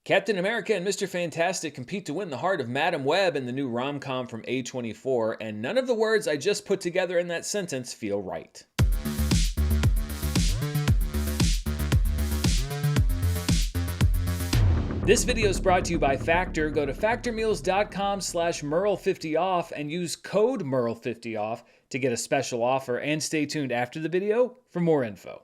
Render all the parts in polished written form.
Captain America and Mr. Fantastic compete to win the heart of Madam Web in the new rom-com from A24, and none of the words I just put together in that sentence feel right. This video is brought to you by Factor. Go to factormeals.com/Murrell50off and use code Murrell50off to get a special offer, and stay tuned after the video for more info.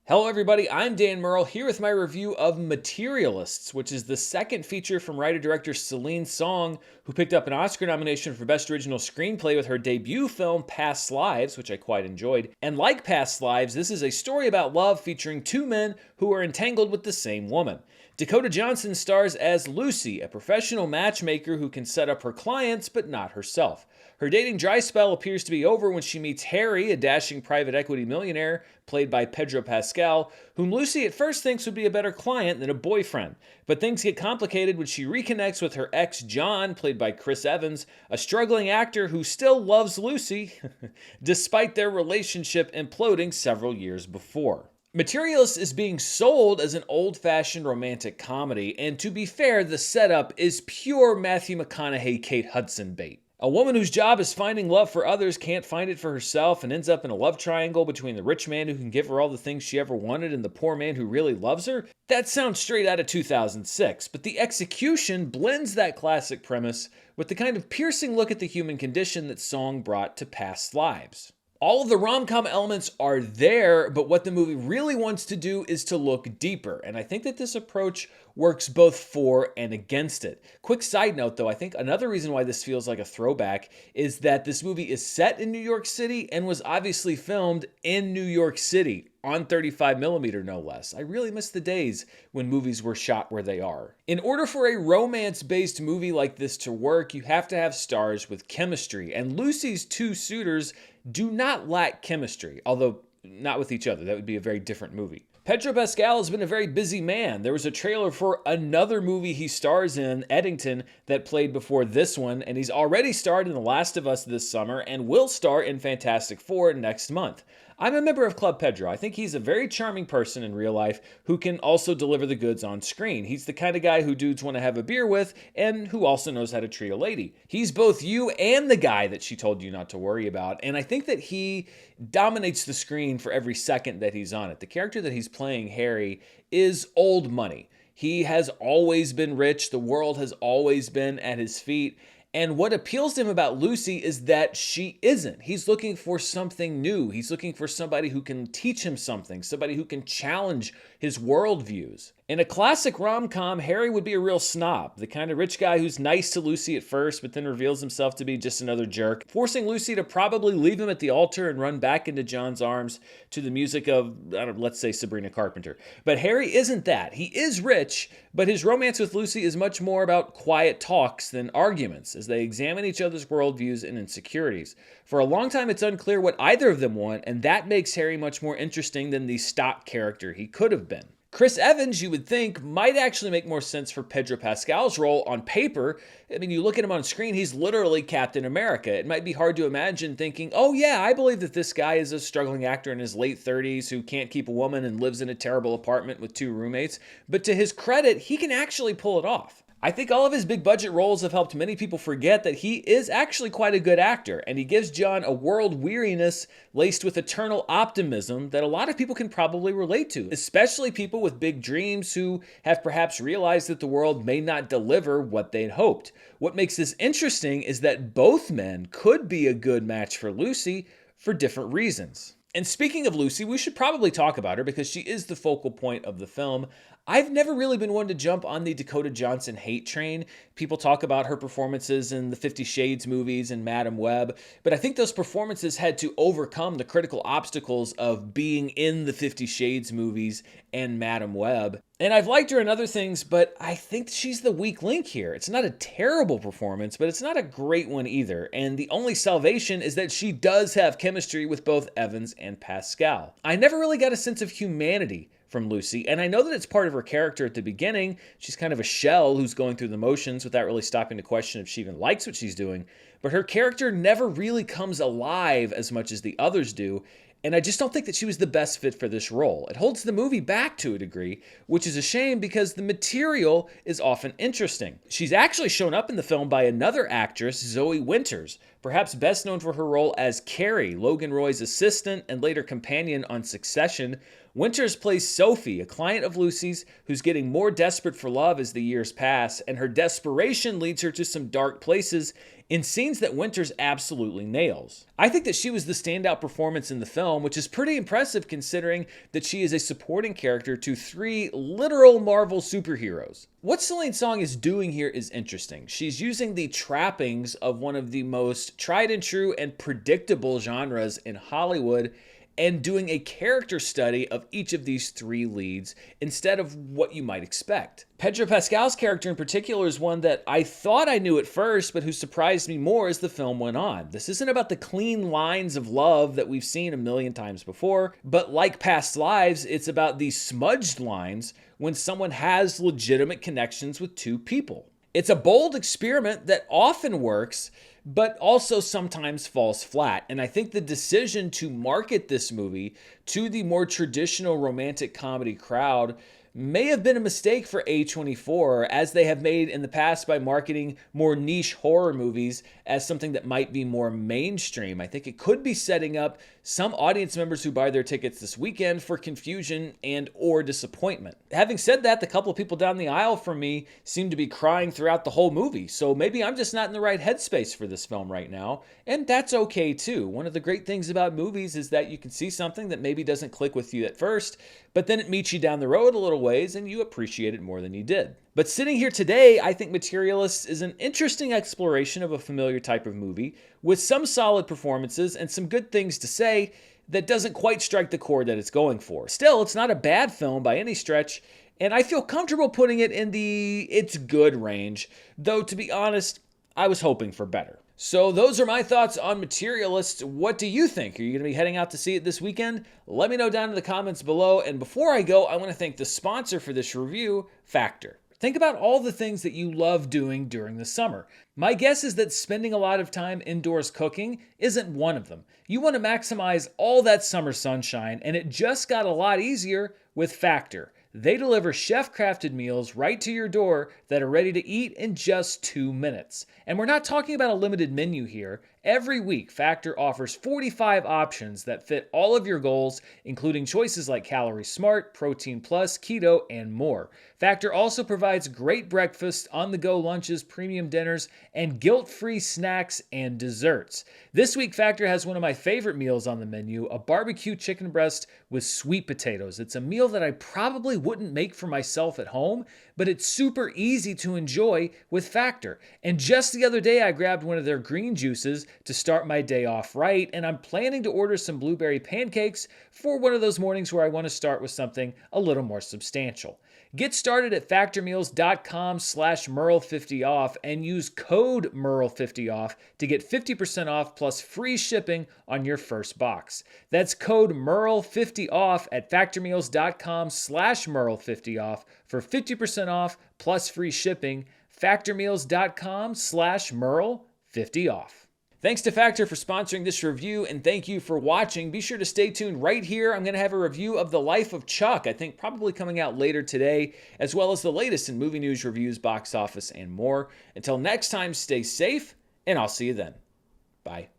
Hello everybody, I'm Dan Murrell here with my review of Materialists, which is the second feature from writer-director Celine Song, who picked up an Oscar nomination for Best Original Screenplay with her debut film Past Lives, which I quite enjoyed. And like Past Lives, this is a story about love featuring two men who are entangled with the same woman. Dakota Johnson stars as Lucy, a professional matchmaker who can set up her clients but not herself. Her dating dry spell appears to be over when she meets Harry, a dashing private equity millionaire, played by Pedro Pascal, whom Lucy at first thinks would be a better client than a boyfriend. But things get complicated when she reconnects with her ex John, played by Chris Evans, a struggling actor who still loves Lucy, despite their relationship imploding several years before. Materialists is being sold as an old-fashioned romantic comedy, and to be fair, the setup is pure Matthew McConaughey, Kate Hudson bait. A woman whose job is finding love for others can't find it for herself and ends up in a love triangle between the rich man who can give her all the things she ever wanted and the poor man who really loves her? That sounds straight out of 2006, but the execution blends that classic premise with the kind of piercing look at the human condition that Song brought to Past Lives. All of the rom-com elements are there, but what the movie really wants to do is to look deeper, and I think that this approach works both for and against it. Quick side note though, I think another reason why this feels like a throwback is that this movie is set in New York City and was obviously filmed in New York City, on 35mm no less. I really miss the days when movies were shot where they are. In order for a romance-based movie like this to work, you have to have stars with chemistry, and Lucy's two suitors do not lack chemistry, although not with each other. That would be a very different movie. Pedro Pascal has been a very busy man. There was a trailer for another movie he stars in, Eddington, that played before this one, and he's already starred in The Last of Us this summer and will star in Fantastic Four next month. I'm a member of Club Pedro. I think he's a very charming person in real life who can also deliver the goods on screen. He's the kind of guy who dudes want to have a beer with and who also knows how to treat a lady. He's both you and the guy that she told you not to worry about, and I think that he dominates the screen for every second that he's on it. The character that he's playing, Harry, is old money. He has always been rich. The world has always been at his feet. And what appeals to him about Lucy is that she isn't. He's looking for something new. He's looking for somebody who can teach him something, somebody who can challenge his worldviews. In a classic rom-com, Harry would be a real snob, the kind of rich guy who's nice to Lucy at first, but then reveals himself to be just another jerk, forcing Lucy to probably leave him at the altar and run back into John's arms to the music of, let's say Sabrina Carpenter. But Harry isn't that. He is rich, but his romance with Lucy is much more about quiet talks than arguments, as they examine each other's worldviews and insecurities. For a long time, it's unclear what either of them want, and that makes Harry much more interesting than the stock character he could have been. Chris Evans, you would think, might actually make more sense for Pedro Pascal's role on paper. I mean, you look at him on screen, he's literally Captain America. It might be hard to imagine thinking, oh yeah, I believe that this guy is a struggling actor in his late 30s who can't keep a woman and lives in a terrible apartment with two roommates. But to his credit, he can actually pull it off. I think all of his big budget roles have helped many people forget that he is actually quite a good actor, and he gives John a world weariness laced with eternal optimism that a lot of people can probably relate to, especially people with big dreams who have perhaps realized that the world may not deliver what they'd hoped. What makes this interesting is that both men could be a good match for Lucy for different reasons. And speaking of Lucy, we should probably talk about her because she is the focal point of the film. I've never really been one to jump on the Dakota Johnson hate train. People talk about her performances in the 50 Shades movies and Madam Web, but I think those performances had to overcome the critical obstacles of being in the 50 Shades movies and Madam Web. And I've liked her in other things, but I think she's the weak link here. It's not a terrible performance, but it's not a great one either. And the only salvation is that she does have chemistry with both Evans and Pascal. I never really got a sense of humanity from Lucy, and I know that it's part of her character at the beginning. She's kind of a shell who's going through the motions without really stopping to question if she even likes what she's doing, but her character never really comes alive as much as the others do, and I just don't think that she was the best fit for this role. It holds the movie back to a degree, which is a shame because the material is often interesting. She's actually shown up in the film by another actress, Zoe Winters, perhaps best known for her role as Carrie, Logan Roy's assistant and later companion on Succession. Winters plays Sophie, a client of Lucy's who's getting more desperate for love as the years pass, and her desperation leads her to some dark places in scenes that Winters absolutely nails. I think that she was the standout performance in the film, which is pretty impressive considering that she is a supporting character to 3 literal Marvel superheroes. What Celine Song is doing here is interesting. She's using the trappings of one of the most tried and true and predictable genres in Hollywood and doing a character study of each of these 3 leads instead of what you might expect. Pedro Pascal's character in particular is one that I thought I knew at first, but who surprised me more as the film went on. This isn't about the clean lines of love that we've seen a million times before, but like past lives, it's about these smudged lines when someone has legitimate connections with 2 people. It's a bold experiment that often works, but also sometimes falls flat. And I think the decision to market this movie to the more traditional romantic comedy crowd may have been a mistake for A24, as they have made in the past by marketing more niche horror movies as something that might be more mainstream. I think it could be setting up some audience members who buy their tickets this weekend for confusion and or disappointment. Having said that, the couple of people down the aisle from me seem to be crying throughout the whole movie, so maybe I'm just not in the right headspace for this film right now, and that's okay too. One of the great things about movies is that you can see something that maybe doesn't click with you at first, but then it meets you down the road a little ways and you appreciate it more than you did. But sitting here today, I think Materialists is an interesting exploration of a familiar type of movie with some solid performances and some good things to say that doesn't quite strike the chord that it's going for. Still, it's not a bad film by any stretch, and I feel comfortable putting it in the it's good range, though to be honest, I was hoping for better. So those are my thoughts on Materialists. What do you think? Are you going to be heading out to see it this weekend? Let me know down in the comments below. And before I go, I want to thank the sponsor for this review, Factor. Think about all the things that you love doing during the summer. My guess is that spending a lot of time indoors cooking isn't one of them. You want to maximize all that summer sunshine, and it just got a lot easier with Factor. They deliver chef-crafted meals right to your door that are ready to eat in just 2 minutes. And we're not talking about a limited menu here. Every week, Factor offers 45 options that fit all of your goals, including choices like Calorie Smart, Protein Plus, Keto, and more. Factor also provides great breakfast, on-the-go lunches, premium dinners, and guilt-free snacks and desserts. This week, Factor has one of my favorite meals on the menu, a barbecue chicken breast with sweet potatoes. It's a meal that I probably wouldn't make for myself at home, but it's super easy to enjoy with Factor. And just the other day, I grabbed one of their green juices to start my day off right, and I'm planning to order some blueberry pancakes for one of those mornings where I want to start with something a little more substantial. Get started at factormeals.com/Murrell50off and use code Murrell50off to get 50% off plus free shipping on your first box. That's code Murrell50off at factormeals.com/Murrell50off for 50% off plus free shipping. Factormeals.com/Murrell50off. Thanks to Factor for sponsoring this review, and thank you for watching. Be sure to stay tuned right here. I'm going to have a review of The Life of Chuck, I think probably coming out later today, as well as the latest in movie news, reviews, box office, and more. Until next time, stay safe, and I'll see you then. Bye.